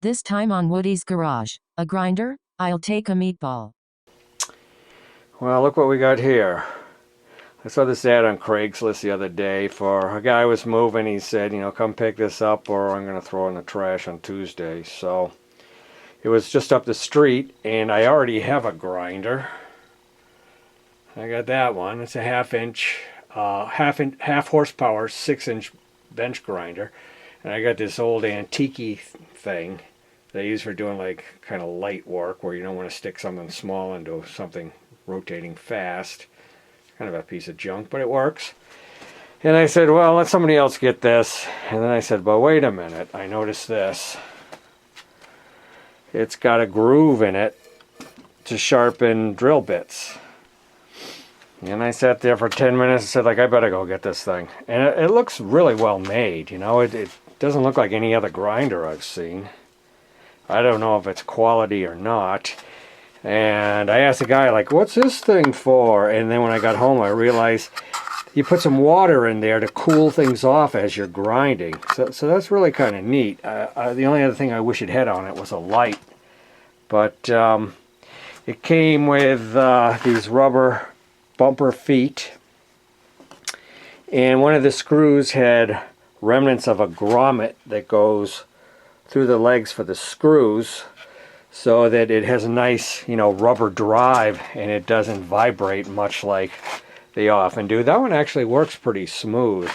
This time on Woody's Garage. A grinder? I'll take a meatball. Well, look what we got here. I saw this ad on Craigslist the other day for a guy who was moving. He said, you know, come pick this up or I'm going to throw it in the trash on Tuesday. So it was just up the street and I already have a grinder. I got that one. It's a half horsepower, 6-inch bench grinder. And I got this old antique thing that I use for doing like kind of light work where you don't want to stick something small into something rotating fast. Kind of a piece of junk, but it works. And I said, well, let somebody else get this. And then I said, but wait a minute. I noticed this. It's got a groove in it to sharpen drill bits. And I sat there for 10 minutes and said, like, I better go get this thing. And it looks really well made. You know, it doesn't look like any other grinder I've seen. I don't know if it's quality or not. And I asked the guy, like, what's this thing for? And then when I got home, I realized you put some water in there to cool things off as you're grinding. So that's really kind of neat. The only other thing I wish it had on it was a light. But it came with these rubber bumper feet. And one of the screws had remnants of a grommet that goes through the legs for the screws so that it has a nice, you know, rubber drive and it doesn't vibrate much like they often do. That one actually works pretty smooth.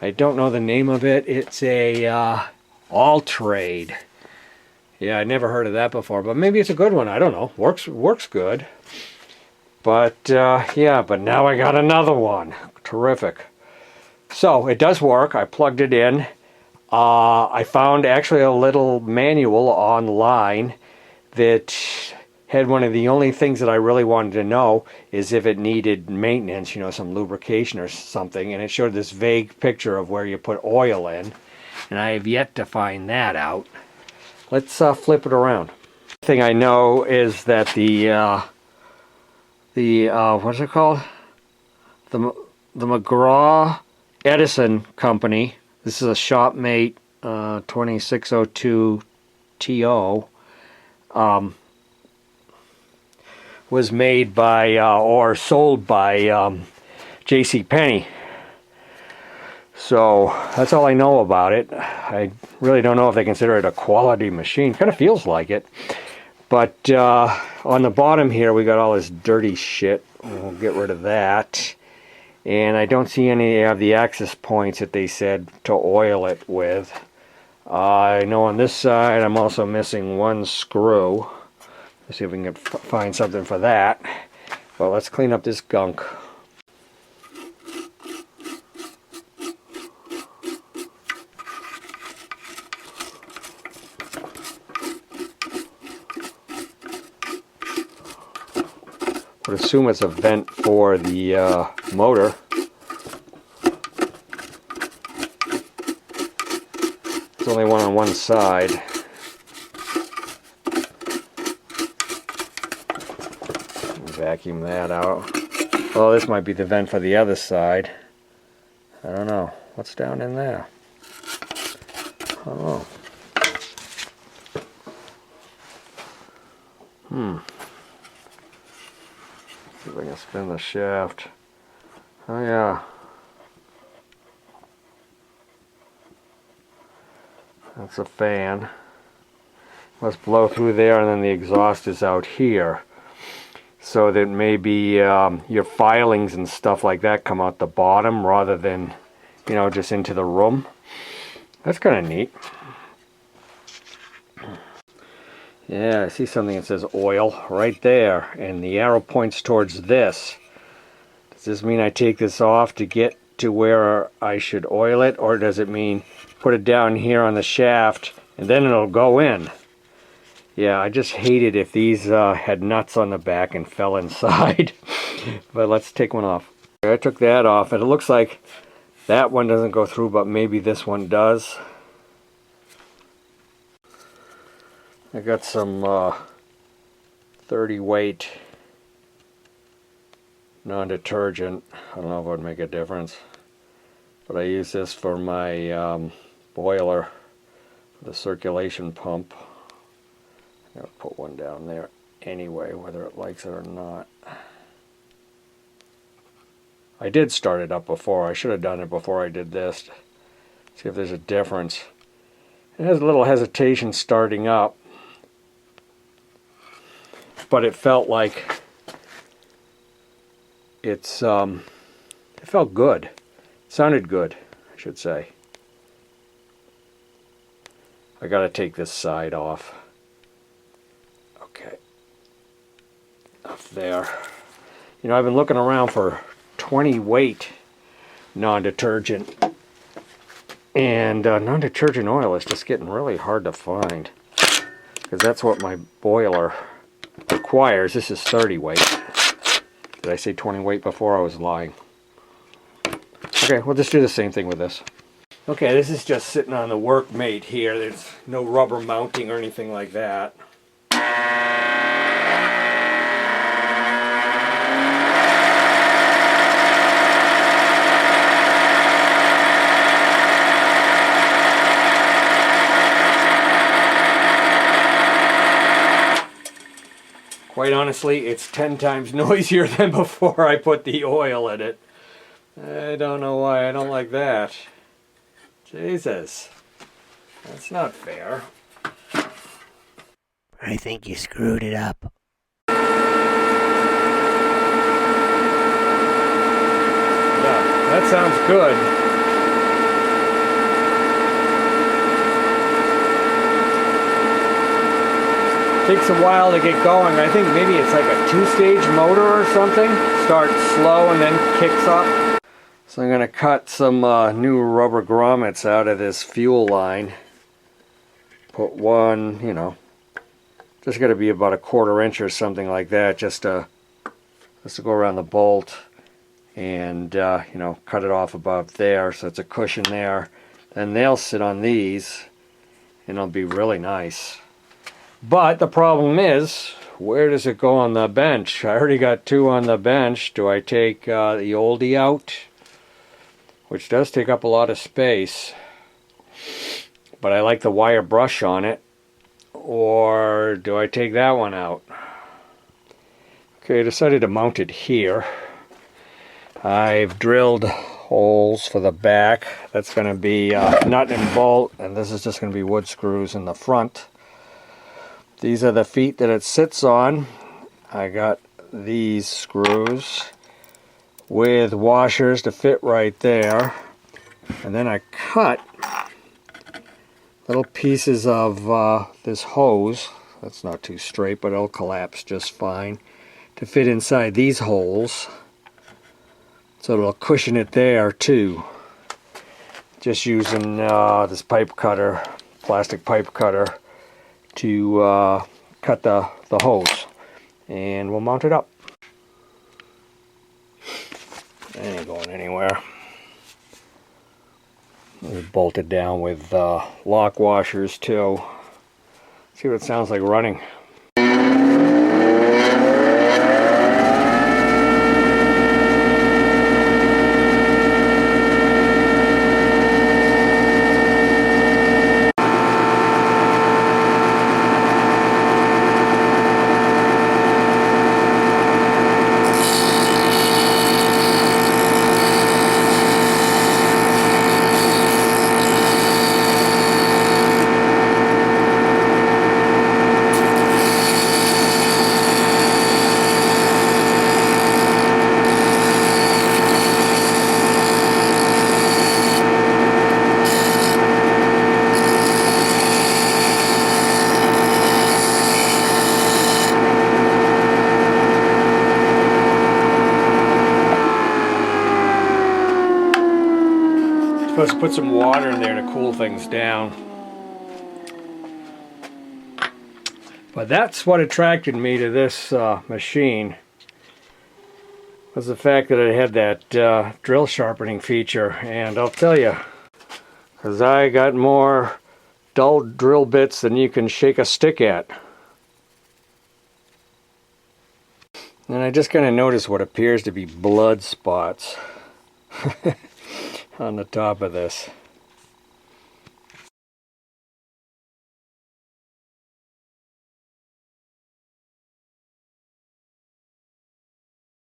I don't know the name of it. It's a All-Trade. Yeah, I never heard of that before, but maybe it's a good one. I don't know. Works good. But yeah, but now I got another one. Terrific. So it does work. I plugged it in. I found actually a little manual online that had one of the only things that I really wanted to know is if it needed maintenance, you know, some lubrication or something. And it showed this vague picture of where you put oil in. And I have yet to find that out. Let's flip it around. The thing I know is that the what's it called? The McGraw Edison company. This is a Shopmate 2602 TO. Was made by or sold by JCPenney. So that's all I know about it. I really don't know if they consider it a quality machine. Kind of feels like it. But on the bottom here we got all this dirty shit. We'll get rid of that. And I don't see any of the access points that they said to oil it with. I know on this side I'm also missing one screw. Let's see if we can find something for that. Well, let's clean up this gunk. I would assume it's a vent for the motor. There's only one on one side. Vacuum that out. Oh, this might be the vent for the other side. I don't know. What's down in there? Oh. See if I can spin the shaft. Oh yeah. That's a fan. Must blow through there and then the exhaust is out here. So that maybe your filings and stuff like that come out the bottom rather than, you know, just into the room. That's kind of neat. Yeah, I see something that says oil right there, and the arrow points towards this. Does this mean I take this off to get to where I should oil it, or does it mean put it down here on the shaft and then it'll go in? Yeah, I just hate it if these had nuts on the back and fell inside. But let's take one off. I took that off, and it looks like that one doesn't go through, but maybe this one does. I got some 30 weight non-detergent. I don't know if it would make a difference, but I use this for my boiler the circulation pump. I'm going to put one down there anyway, whether it likes it or not. I did start it up before. I should have done it before I did this. See if there's a difference. It has a little hesitation starting up, but it felt like it felt good. It sounded good, I should say. I got to take this side off. Okay. Up there. You know, I've been looking around for 20 weight non-detergent, and non-detergent oil is just getting really hard to find, because that's what my boiler requires. This is 30 weight. Did I say 20 weight before? I was lying. Okay, we'll just do the same thing with this. Okay, this is just sitting on the Workmate here. There's no rubber mounting or anything like that. Quite honestly, it's 10 times noisier than before I put the oil in it. I don't know why I don't like that. Jesus. That's not fair. I think you screwed it up. Yeah, that sounds good. Takes a while to get going. I think maybe it's like a 2-stage motor or something. Starts slow and then kicks up. So I'm going to cut some new rubber grommets out of this fuel line. Put one, you know, just got to be about a 1/4 inch or something like that, just to go around the bolt and you know, cut it off above there so it's a cushion there. And they'll sit on these and it'll be really nice. But the problem is, where does it go on the bench? I already got 2 on the bench. Do I take the oldie out? Which does take up a lot of space. But I like the wire brush on it. Or do I take that one out? Okay, I decided to mount it here. I've drilled holes for the back. That's going to be nut and bolt. And this is just going to be wood screws in the front. These are the feet that it sits on. I got these screws with washers to fit right there. And then I cut little pieces of this hose. That's not too straight, but it'll collapse just fine, to fit inside these holes. So it'll cushion it there too. Just using this pipe cutter, plastic pipe cutter, to cut the hose, and we'll mount it up. It ain't going anywhere. We bolt it down with lock washers too. See what it sounds like running. Supposed to put some water in there to cool things down. But that's what attracted me to this machine, was the fact that it had that drill sharpening feature. And I'll tell you, because I got more dull drill bits than you can shake a stick at. And I just kind of noticed what appears to be blood spots on the top of this.